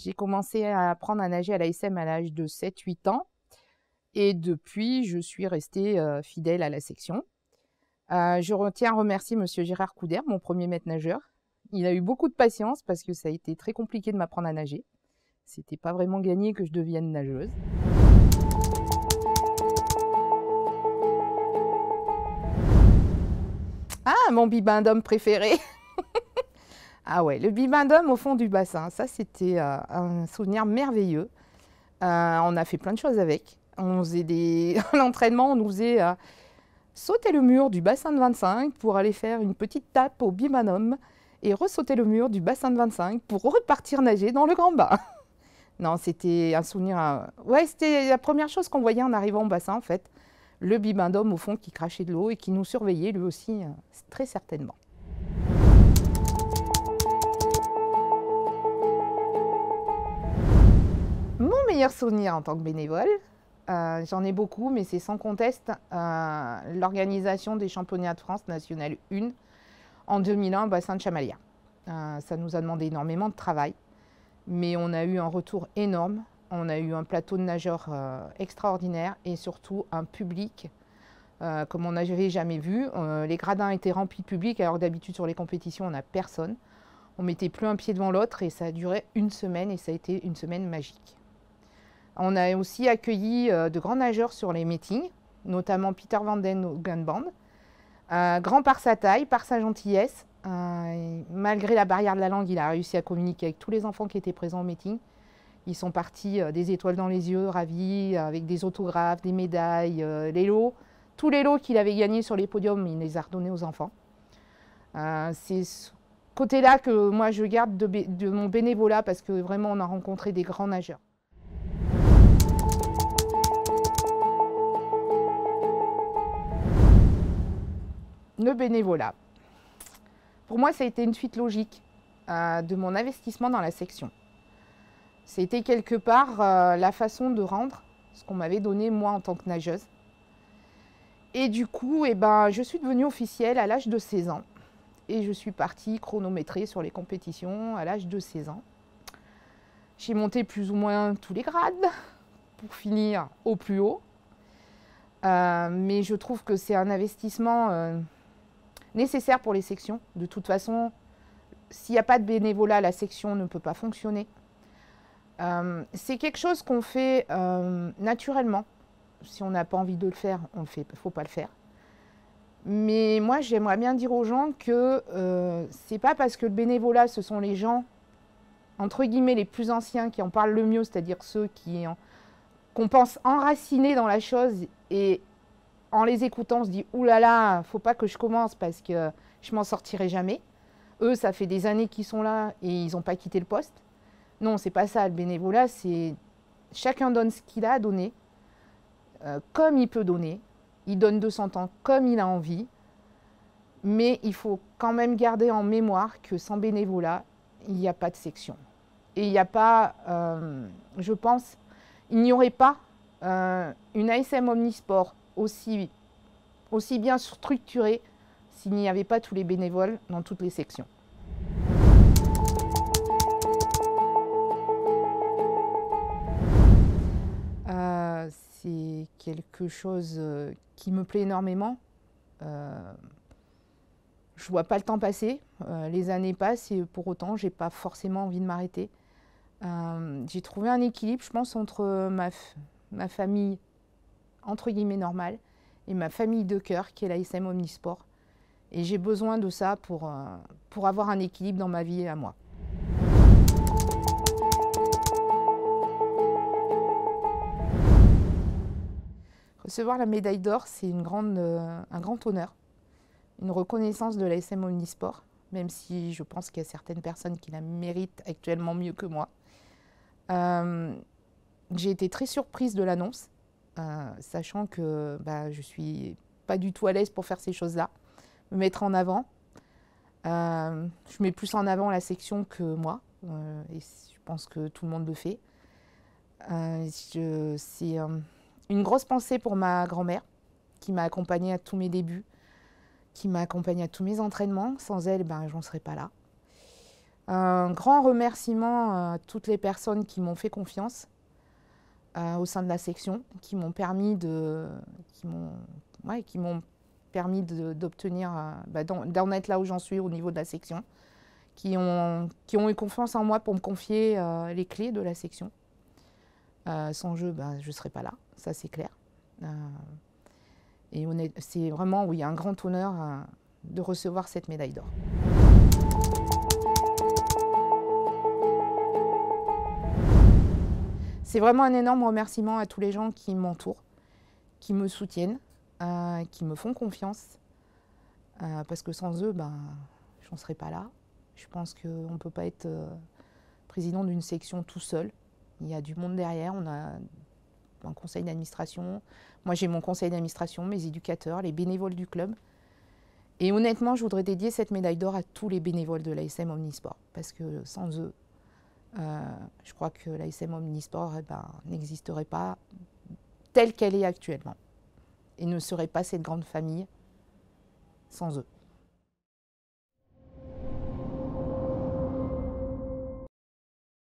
J'ai commencé à apprendre à nager à l'ASM à l'âge de 7-8 ans et depuis, je suis restée fidèle à la section. Je tiens à remercier monsieur Gérard Couder, mon premier maître nageur. Il a eu beaucoup de patience parce que ça a été très compliqué de m'apprendre à nager. C'était pas vraiment gagné que je devienne nageuse. Ah, mon bibendum préféré. Ah ouais, le bibendum au fond du bassin, ça c'était un souvenir merveilleux. On a fait plein de choses avec. On faisait l'entraînement, on nous faisait sauter le mur du bassin de 25 pour aller faire une petite tape au bibendum et ressauter le mur du bassin de 25 pour repartir nager dans le grand bain. Non, c'était un souvenir. Ouais, c'était la première chose qu'on voyait en arrivant au bassin en fait. Le bibendum au fond qui crachait de l'eau et qui nous surveillait lui aussi, très certainement. Mon meilleur souvenir en tant que bénévole, j'en ai beaucoup, mais c'est sans conteste l'organisation des championnats de France National 1 en 2001 au bassin de Chamalia. Ça nous a demandé énormément de travail, mais on a eu un retour énorme. On a eu un plateau de nageurs extraordinaire et surtout un public comme on n'avait jamais vu. Les gradins étaient remplis de public, alors que d'habitude sur les compétitions, on n'a personne. On mettait plus un pied devant l'autre et ça a duré une semaine et ça a été une semaine magique. On a aussi accueilli de grands nageurs sur les meetings, notamment Peter Van Den Hoogenband, grand par sa taille, par sa gentillesse. Malgré la barrière de la langue, il a réussi à communiquer avec tous les enfants qui étaient présents au meeting. Ils sont partis des étoiles dans les yeux, ravis, avec des autographes, des médailles, les lots. Tous les lots qu'il avait gagnés sur les podiums, il les a redonnés aux enfants. C'est ce côté-là que moi je garde de mon bénévolat parce que vraiment on a rencontré des grands nageurs. Le bénévolat. Pour moi, ça a été une suite logique de mon investissement dans la section. C'était quelque part la façon de rendre ce qu'on m'avait donné moi en tant que nageuse. Et du coup, je suis devenue officielle à l'âge de 16 ans. Et je suis partie chronométrer sur les compétitions à l'âge de 16 ans. J'ai monté plus ou moins tous les grades pour finir au plus haut. Mais je trouve que c'est un investissement nécessaire pour les sections. De toute façon, s'il n'y a pas de bénévolat, la section ne peut pas fonctionner. C'est quelque chose qu'on fait naturellement. Si on n'a pas envie de le faire, on le fait, il ne faut pas le faire. Mais moi, j'aimerais bien dire aux gens que c'est pas parce que le bénévolat, ce sont les gens, entre guillemets, les plus anciens qui en parlent le mieux, c'est-à-dire ceux qu'on pense enracinés dans la chose et en les écoutant, on se dit « Ouh là là, faut pas que je commence parce que je m'en sortirai jamais ». Eux, ça fait des années qu'ils sont là et ils n'ont pas quitté le poste. Non, c'est pas ça. Le bénévolat, c'est chacun donne ce qu'il a à donner, comme il peut donner. Il donne de son temps comme il a envie. Mais il faut quand même garder en mémoire que sans bénévolat, il n'y a pas de section. Et il n'y a pas, je pense, il n'y aurait pas une ASM Omnisport aussi bien structurée s'il n'y avait pas tous les bénévoles dans toutes les sections. C'est quelque chose qui me plaît énormément. Je ne vois pas le temps passer. Les années passent et pour autant, je n'ai pas forcément envie de m'arrêter. J'ai trouvé un équilibre, je pense, entre ma famille, entre guillemets, normale et ma famille de cœur, qui est l'ASM Omnisport. Et j'ai besoin de ça pour avoir un équilibre dans ma vie à moi. Recevoir la médaille d'or, c'est un grand honneur, une reconnaissance de l'ASM Omnisport, même si je pense qu'il y a certaines personnes qui la méritent actuellement mieux que moi. J'ai été très surprise de l'annonce, sachant que je ne suis pas du tout à l'aise pour faire ces choses-là, me mettre en avant. Je mets plus en avant la section que moi, et je pense que tout le monde le fait. C'est une grosse pensée pour ma grand-mère, qui m'a accompagnée à tous mes débuts, qui m'a accompagnée à tous mes entraînements. Sans elle, je n'en serais pas là. Un grand remerciement à toutes les personnes qui m'ont fait confiance au sein de la section, qui m'ont permis d'obtenir, d'en être là où j'en suis au niveau de la section, qui ont eu confiance en moi pour me confier les clés de la section. Sans eux, je ne serais pas là, ça c'est clair. Et c'est vraiment, oui, un grand honneur de recevoir cette médaille d'or. C'est vraiment un énorme remerciement à tous les gens qui m'entourent, qui me soutiennent, qui me font confiance. Parce que sans eux, je n'en serais pas là. Je pense qu'on ne peut pas être président d'une section tout seul. Il y a du monde derrière, on a un conseil d'administration. Moi, j'ai mon conseil d'administration, mes éducateurs, les bénévoles du club. Et honnêtement, je voudrais dédier cette médaille d'or à tous les bénévoles de l'ASM Omnisport. Parce que sans eux, je crois que l'ASM Omnisport n'existerait pas telle qu'elle est actuellement. Et ne serait pas cette grande famille sans eux.